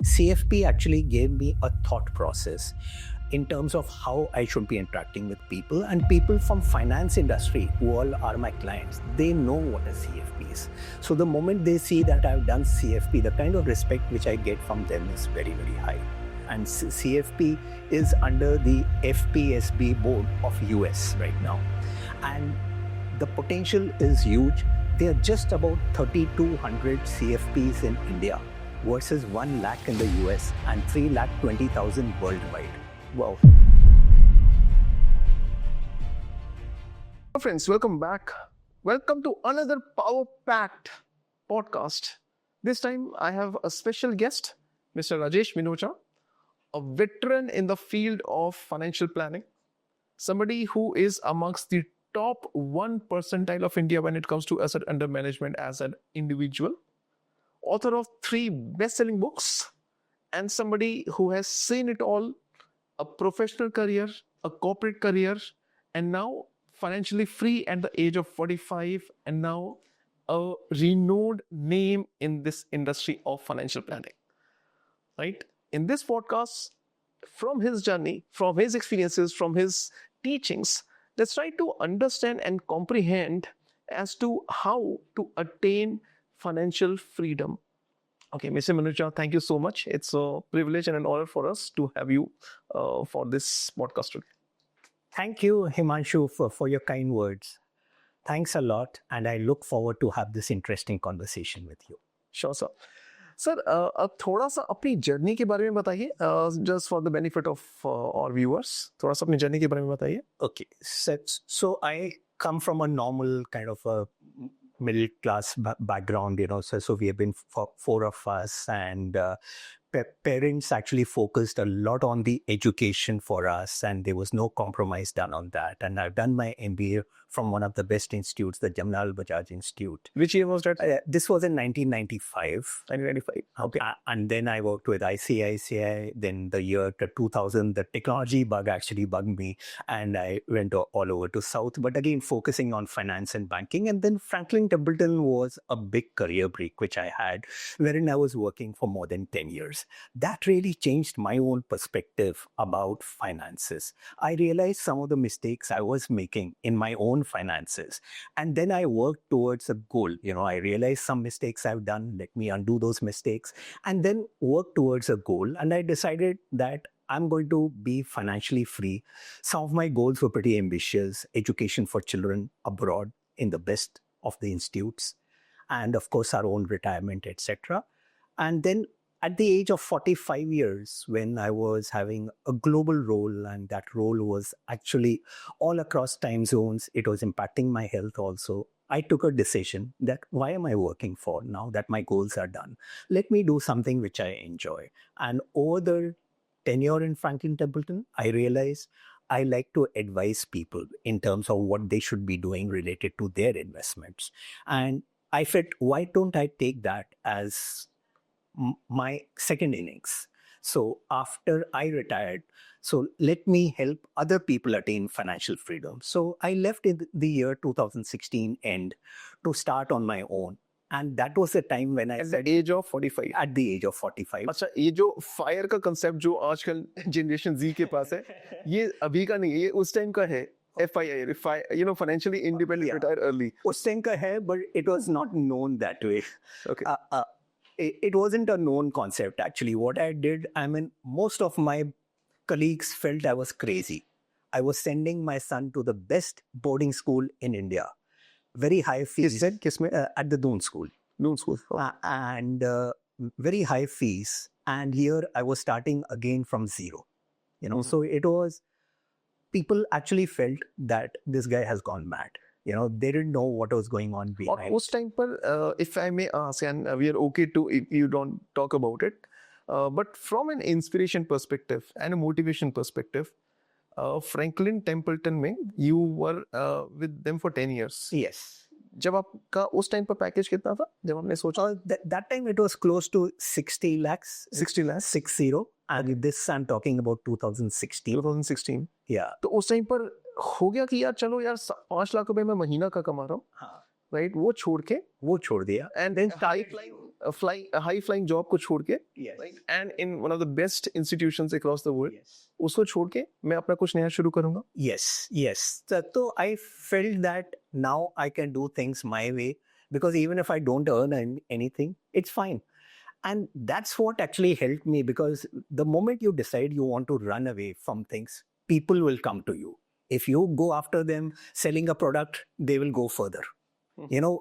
CFP actually gave me a thought process in terms of how I should be interacting with people, and people from finance industry who all are my clients, they know what a CFP is. So the moment they see that I've done CFP, the kind of respect which I get from them is very, very high. And CFP is under the FPSB board of US right now. And the potential is huge. There are just about 3,200 CFPs in India versus 1 lakh in the US and 3,20,000 worldwide. Wow. Friends, welcome back. Welcome to another power-packed podcast. This time I have a special guest, Mr. Rajesh Minocha, a veteran in the field of financial planning, somebody who is amongst the top 1 percentile of India when it comes to asset under management as an individual, author of 3 best-selling books, and somebody who has seen it all, a professional career, a corporate career, and now financially free at the age of 45, and now a renowned name in this industry of financial planning. Right? In this podcast, from his journey, from his experiences, from his teachings, let's try to understand and comprehend as to how to attain financial freedom. Okay, Mr. Minocha, thank you so much. It's a privilege and an honor for us to have you for this podcast today. Thank you, Himanshu, for your kind words. Thanks a lot, and I look forward to have this interesting conversation with you. Sure, sir. Sir अब थोड़ा सा अपनी journey के बारे में बताइए, just for the benefit of our viewers. थोड़ा सा अपनी जर्नी के बारे में बताइए. Okay, so I come from a normal kind of a middle class background, so we have been 4 of us, and parents actually focused a lot on the education for us, and there was no compromise done on that. And I've done my MBA from one of the best institutes, the Jamnal Bajaj Institute. Which year was that? This was in 1995. 1995. Okay. And then I worked with ICICI. Then the year 2000, the technology bug actually bugged me, and I went all over to South, but again, focusing on finance and banking. And then Franklin Templeton was a big career break, which I had, wherein I was working for more than 10 years. That really changed my own perspective about finances. I realized some of the mistakes I was making in my own finances. And then I worked towards a goal. I realized some mistakes I've done. Let me undo those mistakes. And then work towards a goal. And I decided that I'm going to be financially free. Some of my goals were pretty ambitious. Education for children abroad in the best of the institutes. And of course, our own retirement, etc. And then at the age of 45 years, when I was having a global role, and that role was actually all across time zones, it was impacting my health also. I took a decision that why am I working for now that my goals are done? Let me do something which I enjoy. And over the tenure in Franklin Templeton, I realized I like to advise people in terms of what they should be doing related to their investments. And I felt, why don't I take that as my second innings? So after I retired, so let me help other people attain financial freedom. So I left in the year 2016 end to start on my own. And that was the time when I at the age of 45. At the age of 45. अच्छा, ये जो fire का concept जो आजकल generation Z के पास है, ये अभी का नहीं है, ये उस टाइम का है. FIR, financially independent, retire early. उस टाइम का है, but it was not known that way. Okay. It wasn't a known concept, actually. What I did, most of my colleagues felt I was crazy. I was sending my son to the best boarding school in India. Very high fees. At the Doon School. Doon School. Oh. And very high fees. And here I was starting again from zero. So it was, people actually felt that this guy has gone mad. They didn't know what was going on behind. Uss time par, if I may ask, and we are okay to, if you don't talk about it, but from an inspiration perspective and a motivation perspective, Franklin Templeton में you were with them for 10 years. Yes. जब आपका उस time पर package कितना था जब हमने सोचा? That time it was close to 60 lakhs. 60 lakhs? 60. And this I'm talking about 2016. 2016. Yeah. तो उस टाइम पर हो गया कि यार चलो यार 5 लाख रुपए मैं महीना का कमा रहा हूँ, राइट? वो छोड़ दिया. And then high flying job को छोड़ के, Yes. Right, and in one of the best institutions across the world, Yes. उसको छोड़ के मैं अपना कुछ नया शुरू करूंगा. Yes, yes. So I felt that now I can do things my way because even if I don't earn anything, it's fine. And that's what actually helped me because the moment you decide you want to run away from things, people will come to you. If you go after them selling a product, they will go further. Mhm. You know,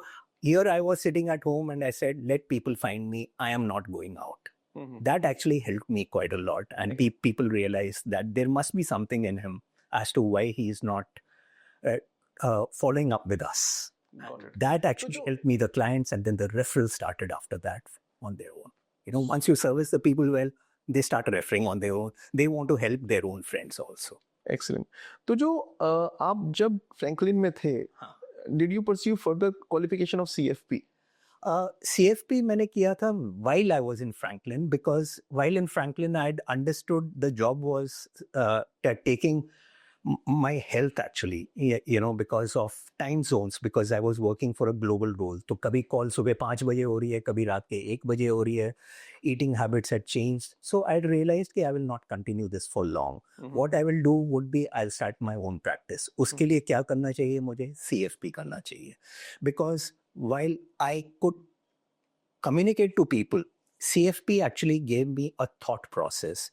here I was sitting at home and I said, let people find me. I am not going out. Mhm. That actually helped me quite a lot. And people realized that there must be something in him as to why he is not following up with us. Got it. That actually helped me, the clients, and then the referrals started after that on their own. You know, once you service the people well, they start referring on their own. They want to help their own friends also. Excellent. तो जो आप जब Franklin में थे, did you pursue further qualification of CFP? CFP मैंने किया था while I was in Franklin because while in Franklin I had understood the job was taking my health actually, you know, because of time zones, because I was working for a global role. तो कभी call सुबह 5 बजे हो रही है, कभी रात के 1 बजे हो रही है. Eating habits had changed. So I realized कि I will not continue this for long. What I will do would be I'll start my own practice. उसके लिए क्या करना चाहिए मुझे? CFP करना चाहिए. Because while I could communicate to people, CFP actually gave me a thought process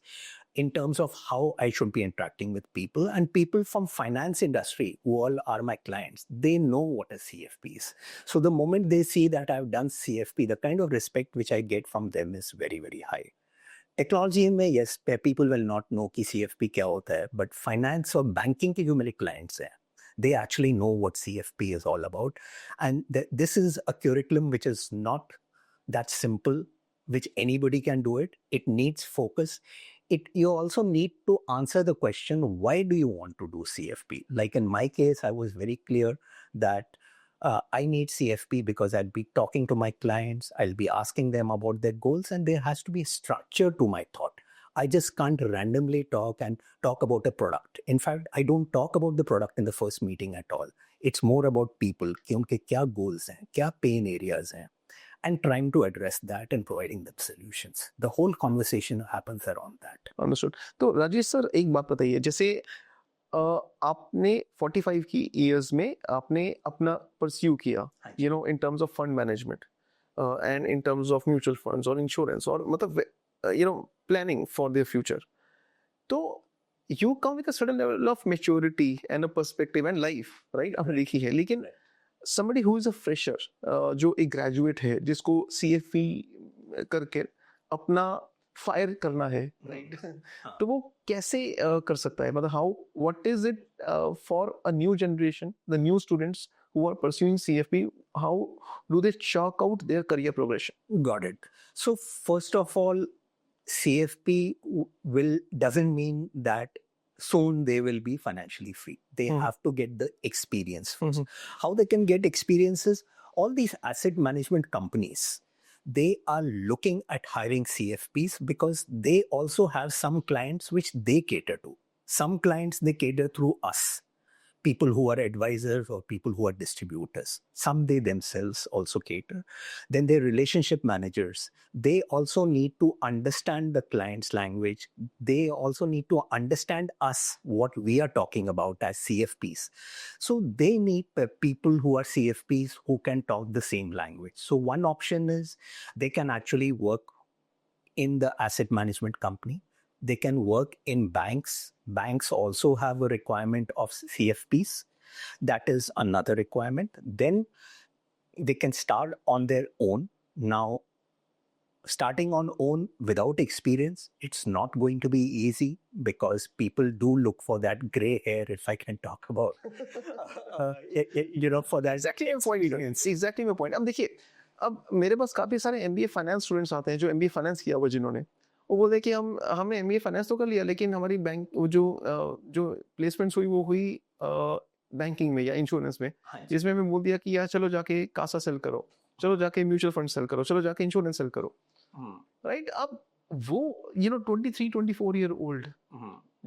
in terms of how I should be interacting with people, and people from finance industry who all are my clients, they know what a CFP is. So the moment they see that I've done CFP, the kind of respect which I get from them is very, very high. Technology में yes people will not know कि CFP क्या होता है, but finance और banking के जो मेरे clients हैं, they actually know what CFP is all about. And this is a curriculum which is not that simple, which anybody can do it. It needs focus. You also need to answer the question, why do you want to do CFP? Like in my case, I was very clear that I need CFP because I'll be talking to my clients, I'll be asking them about their goals, and there has to be a structure to my thought. I just can't randomly talk about a product. In fact, I don't talk about the product in the first meeting at all. It's more about people, कि उनके क्या goals हैं, क्या pain areas हैं, and trying to address that and providing them solutions. The whole conversation happens around that. Understood. तो Rajesh sir एक बात बताइए, जैसे आपने 45 की ईयर्स में आपने अपना परस्यू किया, you know, in terms of fund management and in terms of mutual funds और इंश्योरेंस, और मतलब you know planning for their future. तो you come with a certain level of maturity and a perspective and life, right, आपने लिखी है. लेकिन somebody who is a fresher, जो एक ग्रेजुएट है, जिसको CFP करके अपना फायर करना है, राइट, तो वो कैसे कर सकता है? मतलब how, what is it for a new generation, the new students who are pursuing CFP, how do they chalk out their career progression? Got it. So first of all, CFP doesn't mean that soon they will be financially free. They have to get the experience first. How they can get experiences? All these asset management companies, they are looking at hiring CFPs because they also have some clients which they cater to. Some clients they cater through us. People who are advisors or people who are distributors. Some they themselves also cater. Then their relationship managers, they also need to understand the client's language. They also need to understand us, what we are talking about as CFPs. So they need people who are CFPs who can talk the same language. So one option is they can actually work in the asset management company. They can work in banks. Banks also have a requirement of CFPs. That is another requirement. Then they can start on their own. Now, starting on own without experience, it's not going to be easy because people do look for that gray hair, if I can talk about, you know, for that. Exactly my point. Exactly my point. अब देखिए, अब मेरे पास काफी सारे MBA finance students आते हैं जो MBA finance किया हुआ जिन्होंने, वो बोलते हैं कि हमने MBA फाइनेंस तो कर लिया, लेकिन हमारी बैंक जो प्लेसमेंट्स हुई वो हुई बैंकिंग में या इंश्योरेंस में, जिसमें हमें बोल दिया कि यार चलो जाके कासा सेल करो, चलो जाके म्यूचुअल फंड सेल करो, चलो जाके इंश्योरेंस सेल करो, राइट. अब वो यू नो 23-24 ईयर ओल्ड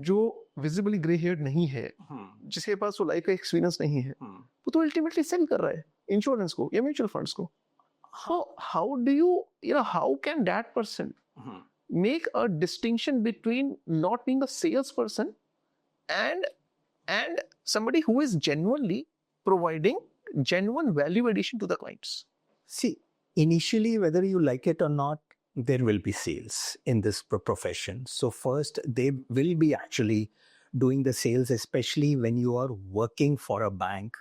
जो विजिबली ग्रे हेयर्ड नहीं है, जिसके पास वो लाइफ का एक्सपीरियंस नहीं है, वो तो अल्टीमेटली सेल कर रहा है इंश्योरेंस को या म्यूचुअल फंड्स को. So how do how can that person make a distinction between not being a salesperson and somebody who is genuinely providing genuine value addition to the clients? See, initially, whether you like it or not, there will be sales in this profession. So, first, they will be actually doing the sales, especially when you are working for a bank,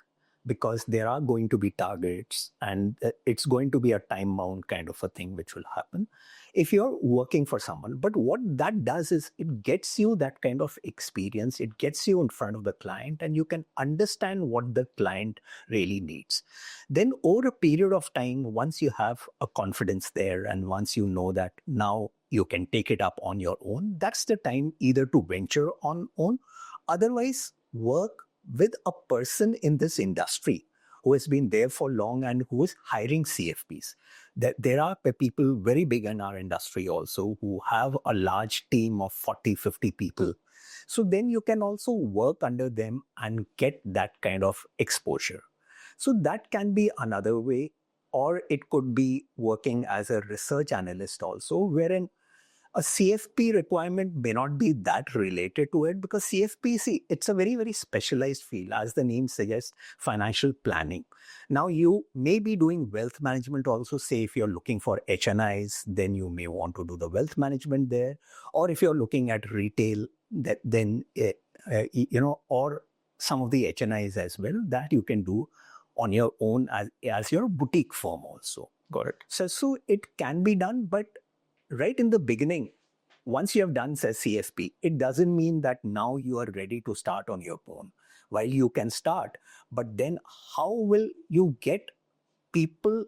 because there are going to be targets and it's going to be a time bound kind of a thing which will happen if you're working for someone. But what that does is it gets you that kind of experience, it gets you in front of the client, and you can understand what the client really needs. Then over a period of time, once you have a confidence there and once you know that now you can take it up on your own, that's the time either to venture on own, otherwise work with a person in this industry who has been there for long and who is hiring CFPs. There are people very big in our industry also who have a large team of 40, 50 people. So then you can also work under them and get that kind of exposure. So that can be another way, or it could be working as a research analyst also, wherein a CFP requirement may not be that related to it, because CFP, see, it's a very, very specialized field. As the name suggests, financial planning. Now, you may be doing wealth management also. Say if you're looking for HNIs, then you may want to do the wealth management there. Or if you're looking at retail, then, or some of the HNIs as well, that you can do on your own as your boutique firm also. Got it. So it can be done, but right in the beginning, once you have done says CFP, it doesn't mean that now you are ready to start on your own. While you can start, but then how will you get people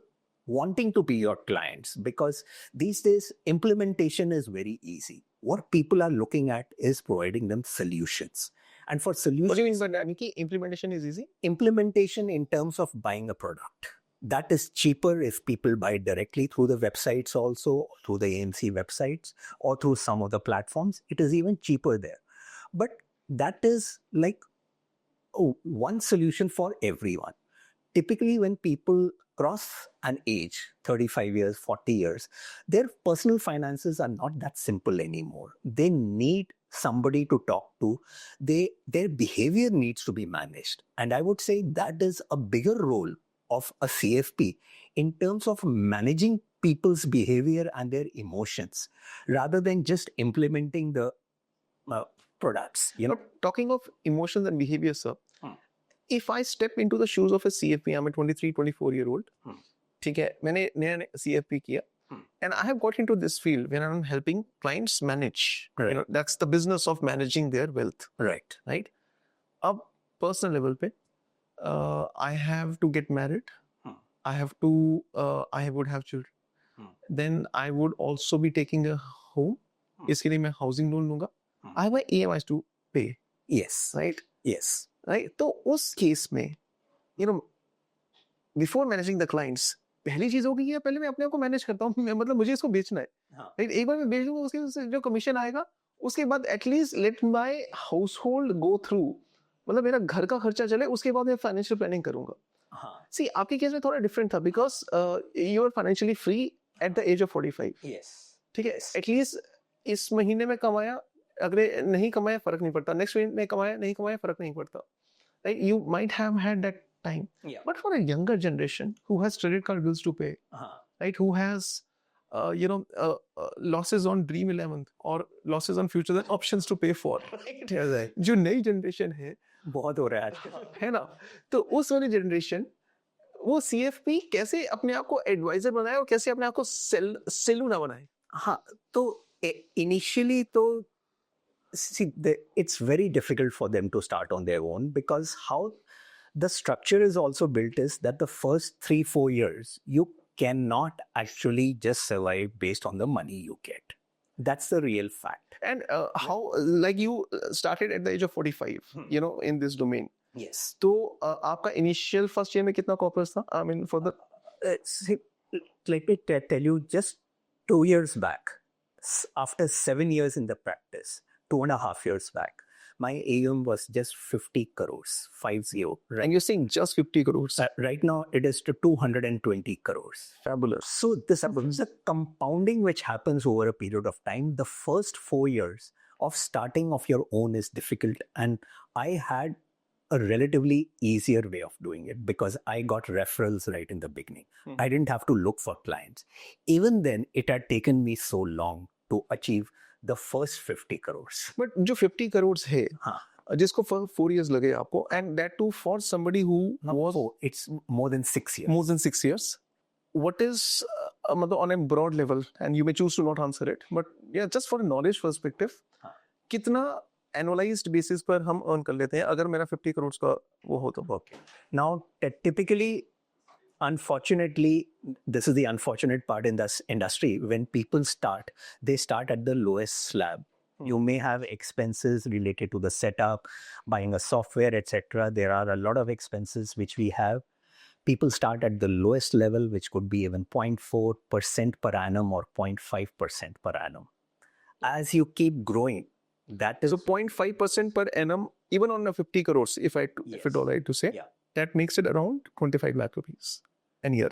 wanting to be your clients? Because these days, implementation is very easy. What people are looking at is providing them solutions. And for solutions... What do you mean by that? Implementation is easy? Implementation in terms of buying a product. That is cheaper if people buy directly through the websites also, through the AMC websites, or through some of the platforms. It is even cheaper there. But that is like one solution for everyone. Typically, when people cross an age, 35 years, 40 years, their personal finances are not that simple anymore. They need somebody to talk to. Their behavior needs to be managed. And I would say that is a bigger role of a CFP in terms of managing people's behavior and their emotions, rather than just implementing the products. Talking of emotions and behavior, sir, if I step into the shoes of a CFP, I'm a 23, 24-year-old. ठीक है, मैंने नया CFP किया, and I have got into this field where I'm helping clients manage. Right. That's the business of managing their wealth. Right. Right. Ab personal level pe, I have to get married. I would have children. Then I would also be taking a home. इसके लिए मैं housing loan लूँगा. I have my EMIs to pay. Yes. Right. Yes. Right. तो उस case में, before managing the clients, पहली चीज होगी कि पहले मैं अपने आप को मैनेज करता हूँ. मतलब मुझे इसको बेचना है. Right. एक बार मैं बेच दूंगा, उसके जो कमीशन आएगा, उसके बाद at least let my house hold go through, मतलब मेरा घर का खर्चा चले, उसके बाद मैं फाइनेंशियल प्लानिंग करूंगा. सी आपके केस में थोड़ा डिफरेंट था, because you are financially free at the age of 45. ठीक है, एटलीस्ट इस महीने में कमाया, अगर नहीं कमाया फर्क नहीं पड़ता, नेक्स्ट महीने में कमाया नहीं कमाया फर्क नहीं पड़ता. Right? You might have had that time. Yeah. But for a younger generation who has credit card bills to pay, right? Who has losses on Dream 11 or losses on Future, then options to pay for. Right? जो नई generation है, बहुत हो रहा है आजकल, है ना? तो उस वाली generation, वो CFP कैसे अपने आप को एडवाइजर बनाए और कैसे अपने आप को सेलू ना बनाए? हाँ, तो initially तो see, it's very difficult for them to start on their own, because how the structure is also built is that the first 3-4 years, you cannot actually just survive based on the money you get. That's the real fact. And how, like you started at the age of 45, in this domain. Yes. तो आपका initial first year में कितना corpus था? I mean, for the... see, let me tell you, just 2 years back, after 7 years in the practice, 2.5 years back, My AUM was just 50 crores, 50. Right? And you're saying just 50 crores. Right now, it is to 220 crores. Fabulous. So this the compounding which happens over a period of time, the first 4 years of starting of your own is difficult. And I had a relatively easier way of doing it because I got referrals right in the beginning. I didn't have to look for clients. Even then, it had taken me so long to achieve the first 50 crores. But जो 50 crores है, हाँ. जिसको for 4 years लगे आपको, and that too for somebody who was It's more than 6 years. more than 6 years. What is मतलब on a broad level, and you may choose to not answer it, but yeah, just for a knowledge perspective, कितना annualized basis पर हम earn कर लेते हैं अगर मेरा 50 crores का वो हो तो? Okay. Now, typically, unfortunately, this is the unfortunate part in this industry. When people start, they start at the lowest slab. You may have expenses related to the setup, buying a software, etc. There are a lot of expenses which we have. People start at the lowest level, which could be even 0.4% per annum or 0.5% per annum. As you keep growing, that is... So 0.5% per annum, even on a 50 crores, if it's all right to say, that makes it around 25 lakh rupees a year.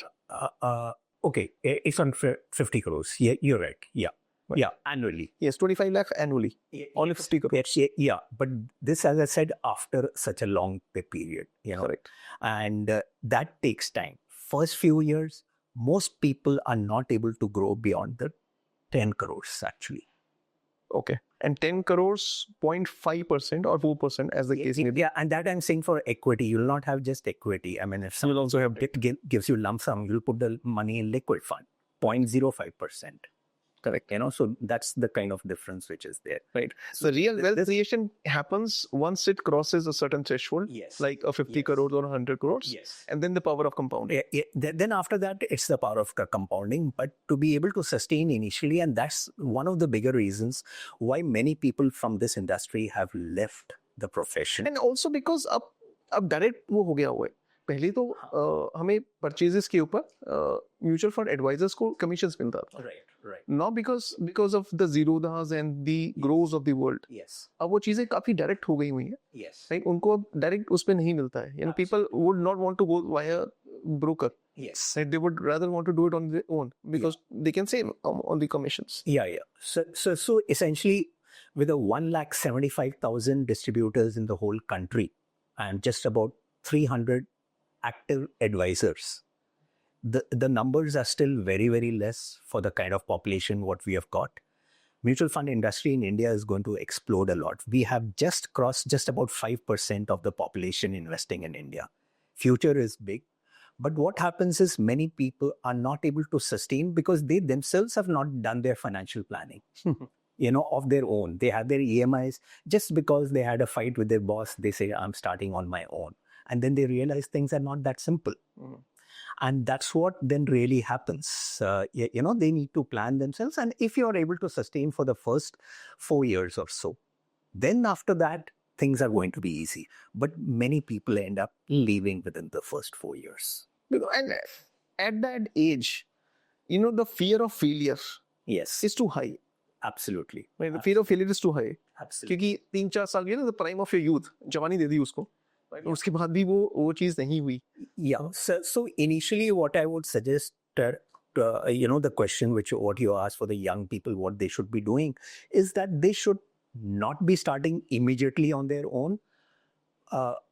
Okay, it's on 50 crores. Yeah, you're right. Yeah. Right. Yeah, annually. Yes, 25 lakh annually on 50 crores. Yeah, but this, as I said, after such a long period, Correct. And that takes time. First few years, most people are not able to grow beyond the 10 crores actually. Okay. And 10 crores, 0.5% or 4% as the case may be. Yeah, and that I'm saying for equity. You'll not have just equity. I mean, if someone also have gives you lump sum, you'll put the money in liquid fund, 0.05%. Correct. So that's the kind of difference which is there. Right. So real wealth creation happens once it crosses a certain threshold, like a 50 crores or 100 crores. Yes. And then the power of compounding. Then after that, it's the power of compounding. But to be able to sustain initially, and that's one of the bigger reasons why many people from this industry have left the profession. And also because अब direct वो हो गया हुआ है. पहले तो हमें purchases के ऊपर म्यूचुअल फंड एडवाइजर्स को कमीशंस मिलता था. Right. Not because of the Zerodhas and the grows of the world. Yes. अब वो चीजें काफी डायरेक्ट हो गई हुई हैं. Yes. Right? उनको अब डायरेक्ट उस पे नहीं मिलता है. People would not want to go via broker. Yes. Right? They would rather want to do it on their own because they can save on the commissions. Yeah. So essentially, with a 175,000 distributors in the whole country and just about 300 active advisors, the numbers are still very, very less for the kind of population what we have got. Mutual fund industry in India is going to explode a lot. We have just crossed just about 5% of the population investing in India. Future is big. But what happens is many people are not able to sustain because they themselves have not done their financial planning. Of their own. They have their EMIs. Just because they had a fight with their boss, they say, I'm starting on my own. And then they realize things are not that simple. And that's what then really happens. They need to plan themselves. And if you're able to sustain for the first 4 years or so, then after that, things are going to be easy. But many people end up leaving within the first 4 years. And at that age, the fear of failure is too high. Absolutely. The fear of failure is too high. Absolutely. क्योंकि 3-4 साल के the prime of your youth, जवानी दे दी उसको. उसके बाद भी वो चीज नहीं हुई. Yeah. So initially, what I would suggest, the question what you asked for the young people, what they should be doing, is that they should not be starting immediately on their own.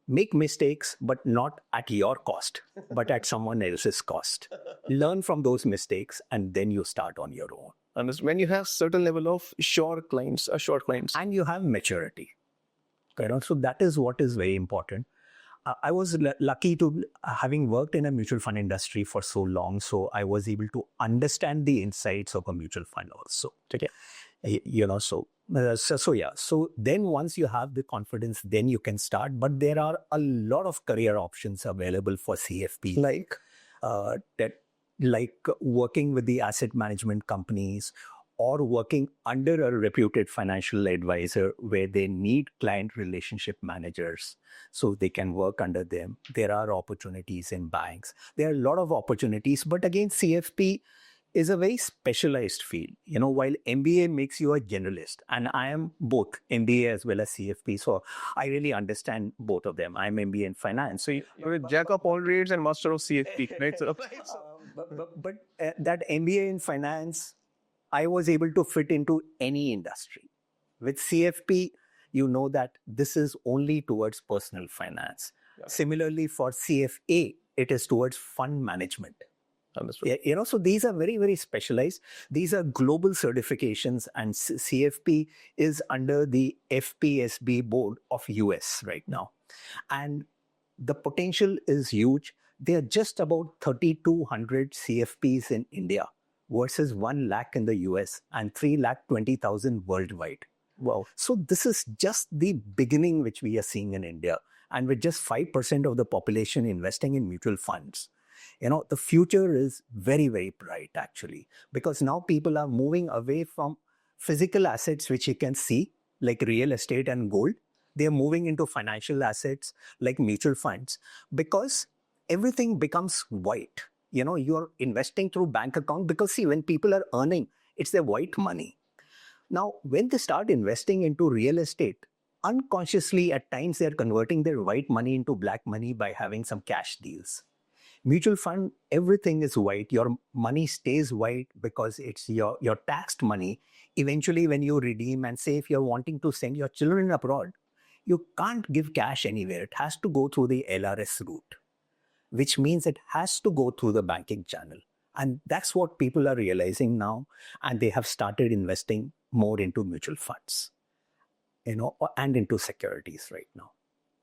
Make mistakes, but not at your cost, but at someone else's cost. Learn from those mistakes, and then you start on your own. And when you have certain level of short clients, and you have maturity. So that is what is very important. I was lucky to having worked in a mutual fund industry for so long, so I was able to understand the insights of a mutual fund also. Okay. So then once you have the confidence, then you can start. But there are a lot of career options available for CFP, like working with the asset management companies, or working under a reputed financial advisor where they need client relationship managers so they can work under them. There are opportunities in banks. There are a lot of opportunities. But again, CFP is a very specialized field. While MBA makes you a generalist, and I am both MBA as well as CFP, so I really understand both of them. I'm MBA in finance. So, You're a jack of all trades and master of CFP, right? So, but that MBA in finance, I was able to fit into any industry. With CFP, you know that this is only towards personal finance. Yeah. Similarly, for CFA, it is towards fund management. understood. Yeah, so these are very, very specialized. These are global certifications, and CFP is under the FPSB board of US right now. And the potential is huge. There are just about 3,200 CFPs in India versus 1 lakh in the US and 3,20,000 worldwide. Wow. So this is just the beginning which we are seeing in India. And with just 5% of the population investing in mutual funds, the future is very, very bright actually, because now people are moving away from physical assets which you can see, like real estate and gold. They are moving into financial assets like mutual funds, because everything becomes white. You're investing through bank account, because see, when people are earning, it's their white money. Now, when they start investing into real estate, unconsciously at times they're converting their white money into black money by having some cash deals. Mutual fund, everything is white. Your money stays white because it's your taxed money. Eventually, when you redeem, and say if you're wanting to send your children abroad, you can't give cash anywhere. It has to go through the LRS route, which means it has to go through the banking channel. And that's what people are realizing now. And they have started investing more into mutual funds, and into securities right now.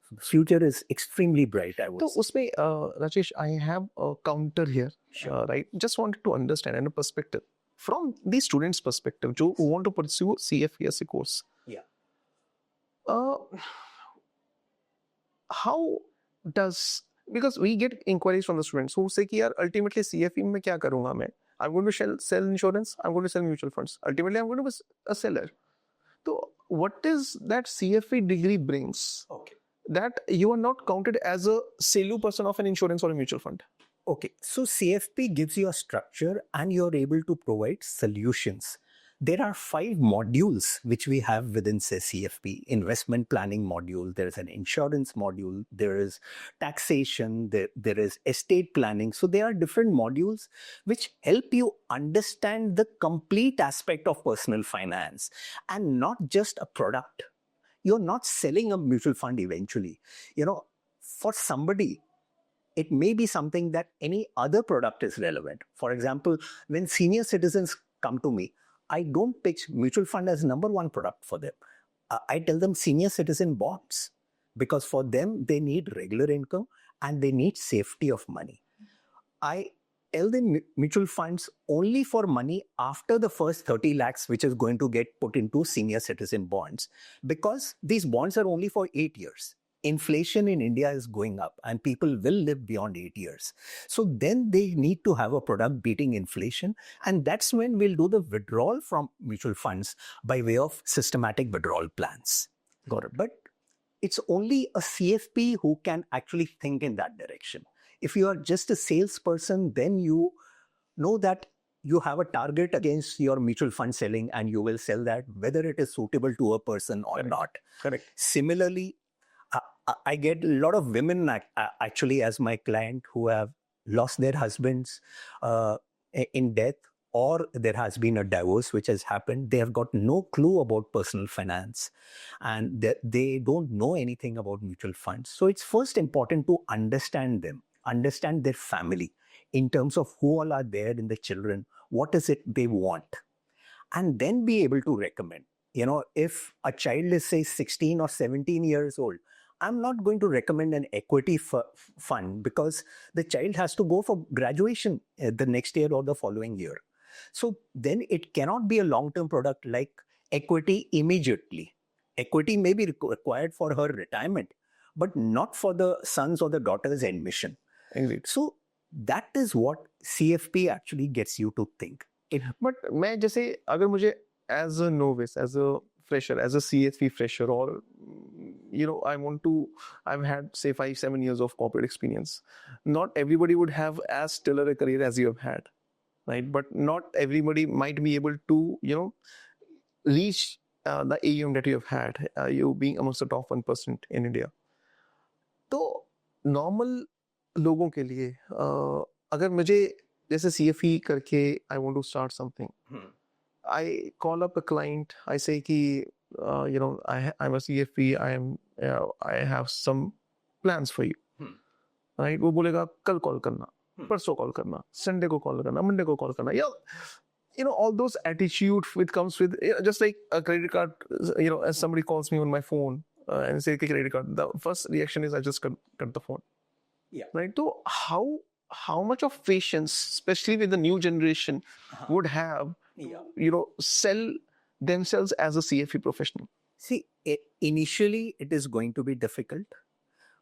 So the future is extremely bright, I would So, say. usme, Rajesh, I have a counter here, Sure. right? Just wanted to understand and a perspective from the students' perspective, who want to pursue CFP course. Yeah. Uh, how does, because we get inquiries from the students who say कि यार ultimately CFP में क्या करूँगा मैं? I'm going to sell insurance. I'm going to sell mutual funds. Ultimately, I'm going to be a seller. So, what is that CFP degree brings? Okay. That you are not counted as a selu person of an insurance or a mutual fund. Okay. So CFP gives you a structure and you're able to provide solutions. There are 5 modules which we have within, say, CFP. Investment planning module, there is an insurance module, there is taxation, there is estate planning. So there are different modules which help you understand the complete aspect of personal finance, and not just a product. You're not selling a mutual fund eventually. For somebody, it may be something that any other product is relevant. For example, when senior citizens come to me, I don't pitch mutual fund as number one product for them. I tell them senior citizen bonds, because for them, they need regular income and they need safety of money. I tell them mutual funds only for money after the first 30 lakhs, which is going to get put into senior citizen bonds, because these bonds are only for 8 years. Inflation in India is going up and people will live beyond 8 years. So then they need to have a product beating inflation. And that's when we'll do the withdrawal from mutual funds by way of systematic withdrawal plans. Got it. But it's only a CFP who can actually think in that direction. If you are just a salesperson, then you know that you have a target against your mutual fund selling and you will sell that whether it is suitable to a person or not. Correct. Similarly, I get a lot of women actually as my client who have lost their husbands in death, or there has been a divorce which has happened. They have got no clue about personal finance and they don't know anything about mutual funds. So it's first important to understand them, understand their family in terms of who all are there in the children, what is it they want, and then be able to recommend. If a child is, say, 16 or 17 years old, I'm not going to recommend an equity fund, because the child has to go for graduation the next year or the following year. So then it cannot be a long-term product like equity immediately. Equity may be required for her retirement, but not for the son's or the daughter's admission. Agreed. So that is what CFP actually gets you to think. But मैं जैसे अगर मुझे as a novice, as a fresher, as a CFP fresher, or I've had say 5-7 years of corporate experience. Not everybody would have as stellar a career as you have had. right? But not everybody might be able to, reach the AUM that you have had, you being amongst the top 1% in India. तो normal लोगों के लिए अगर मुझे जैसे CFE करके I want to start something, I call up a client, I say कि I am a CFE, I have some plans for you, right? वो बोलेगा कल कॉल करना, परसों कॉल करना, संडे को कॉल करना, मंडे को कॉल करना, या all those attitude which comes with, just like a credit card. As somebody calls me on my phone and say credit card, the first reaction is I just cut the phone. Yeah. Right. So how much of patience, especially with the new generation, would have to sell themselves as a CFE professional? See, initially it is going to be difficult,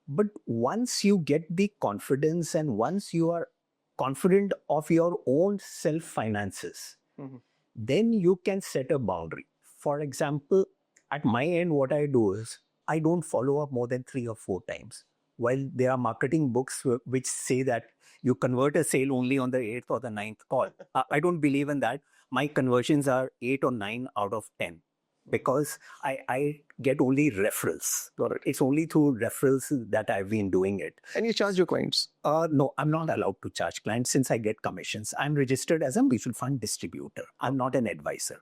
but once you get the confidence and once you are confident of your own self finances, then you can set a boundary. For example, at my end, what I do is I don't follow up more than 3 or 4 times. While there are marketing books which say that you convert a sale only on the 8th or the 9th call, I don't believe in that. My conversions are 8 or 9 out of 10 because I get only referrals. It's only through referrals that I've been doing it. And you charge your clients? No, I'm not allowed to charge clients since I get commissions. I'm registered as a mutual fund distributor. I'm not an advisor.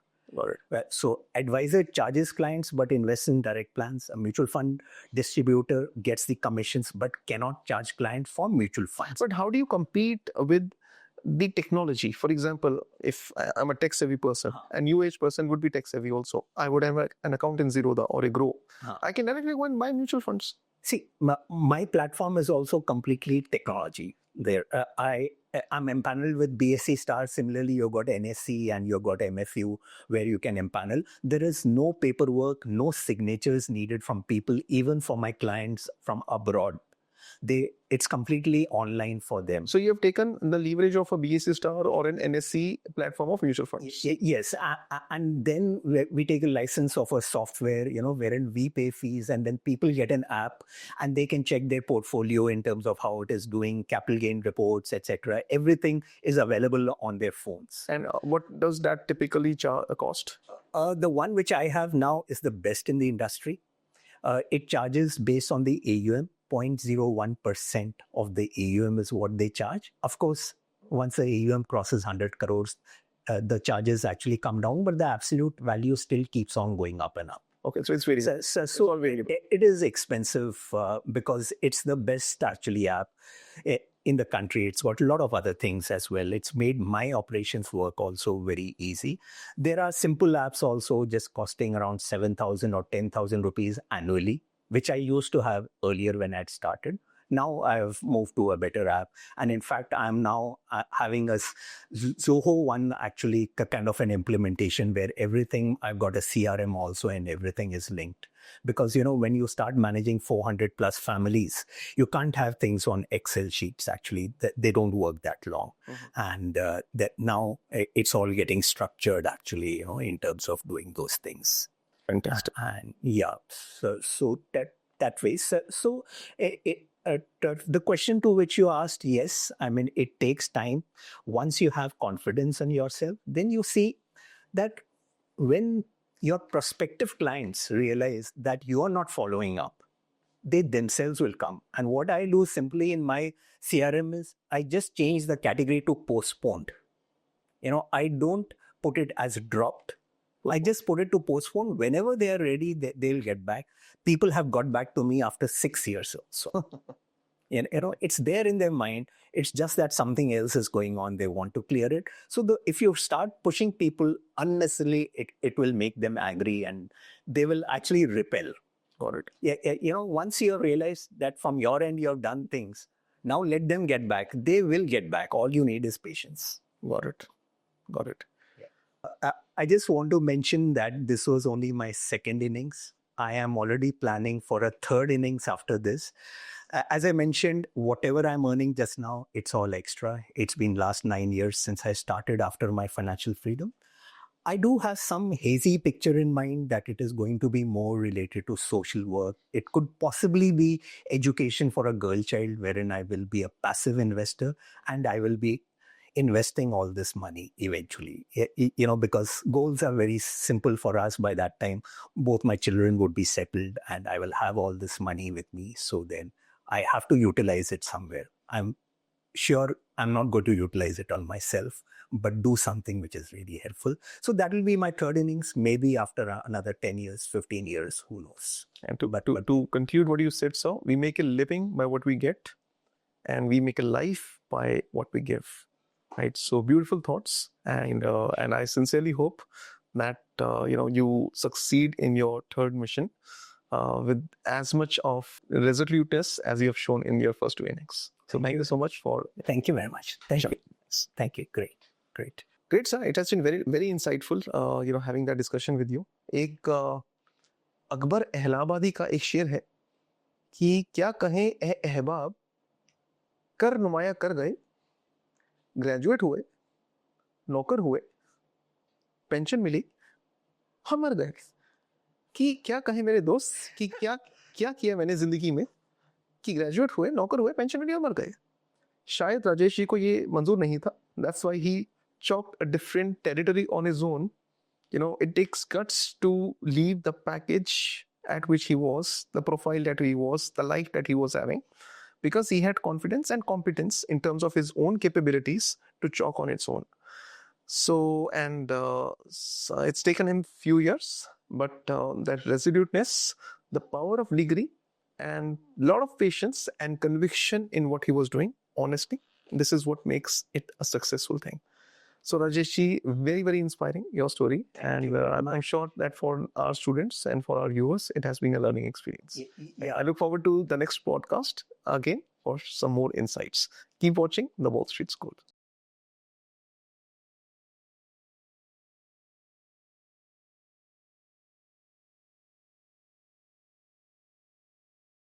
So advisor charges clients but invests in direct plans. A mutual fund distributor gets the commissions but cannot charge clients for mutual funds. But how do you compete with the technology? For example, if I'm a tech savvy person, a new age person would be tech savvy also, I would have an account in Zerodha or a Grow. I can directly go and buy mutual funds. See, my platform is also completely technology. There, I'm empaneled with BSC Star. Similarly, you've got NSC and you've got MFU where you can empanel. There is no paperwork, no signatures needed from people, even for my clients from abroad. It's completely online for them. So you have taken the leverage of a BSC Star or an NSC platform of mutual funds. Yes, and then we take a license of a software, wherein we pay fees, and then people get an app, and they can check their portfolio in terms of how it is doing, capital gain reports, etc. Everything is available on their phones. And what does that typically cost? The one which I have now is the best in the industry. It charges based on the AUM. 0.01% of the AUM is what they charge. Of course, once the AUM crosses 100 crores, the charges actually come down, but the absolute value still keeps on going up and up. Okay, so it's very it is expensive because it's the best actually app in the country. It's got a lot of other things as well. It's made my operations work also very easy. There are simple apps also just costing around 7,000 or 10,000 rupees annually, which I used to have earlier when I'd started. Now I have moved to a better app. And in fact, I'm now having a Zoho one, actually kind of an implementation where everything, I've got a CRM also and everything is linked. Because, when you start managing 400 plus families, you can't have things on Excel sheets, actually. They don't work that long. And that now it's all getting structured, actually, in terms of doing those things. Fantastic. And yeah, so that way. So the question to which you asked, yes, I mean, it takes time. Once you have confidence in yourself, then you see that when your prospective clients realize that you are not following up, they themselves will come. And what I do simply in my CRM is I just change the category to postponed. I don't put it as dropped. I just put it to postpone. Whenever they are ready, they'll get back. People have got back to me after 6 years or so. It's there in their mind. It's just that something else is going on. They want to clear it. So if you start pushing people unnecessarily, it will make them angry and they will actually repel. Got it. Yeah, once you realize that from your end, you have done things, now let them get back. They will get back. All you need is patience. Got it. I just want to mention that this was only my second innings. I am already planning for a third innings after this. As I mentioned, whatever I'm earning just now, it's all extra. It's been last 9 years since I started after my financial freedom. I do have some hazy picture in mind that it is going to be more related to social work. It could possibly be education for a girl child, wherein I will be a passive investor and I will be investing all this money eventually, because goals are very simple for us by that time. Both my children would be settled and I will have all this money with me. So then I have to utilize it somewhere. I'm sure I'm not going to utilize it on myself, but do something which is really helpful. So that will be my third innings, maybe after another 10 years, 15 years, who knows. And to conclude what you said, sir, we make a living by what we get and we make a life by what we give. Right? So beautiful thoughts. And I sincerely hope that, you succeed in your third mission with as much of resoluteness as you have shown in your first two innings. So thank you so much for. Thank you very much. Thank you. Great, sir. It has been very, very insightful, having that discussion with you. एक अकबर अहलाबादी का एक शेर है कि क्या कहें ए अहबाब कर नुमाया कर गए, ग्रेजुएट हुए, नौकर हुए, पेंशन मिली, हम मर गए. कि क्या कहें मेरे दोस्त कि क्या क्या किया मैंने जिंदगी में कि ग्रेजुएट हुए, नौकर हुए, पेंशन मिली और मर गए. शायद राजेश जी को ये मंजूर नहीं था. That's why he chalked a different territory on his own. It takes guts to leave the package at which he was, the profile that he was, the life that he was having, because he had confidence and competence in terms of his own capabilities to chalk on its own. So it's taken him few years, but that resoluteness, the power of degree, and a lot of patience and conviction in what he was doing, honestly, this is what makes it a successful thing. So Rajesh ji, very, very inspiring, your story. And I'm sure that for our students and for our viewers, it has been a learning experience. Yeah. I look forward to the next podcast again for some more insights. Keep watching the Wall Street School.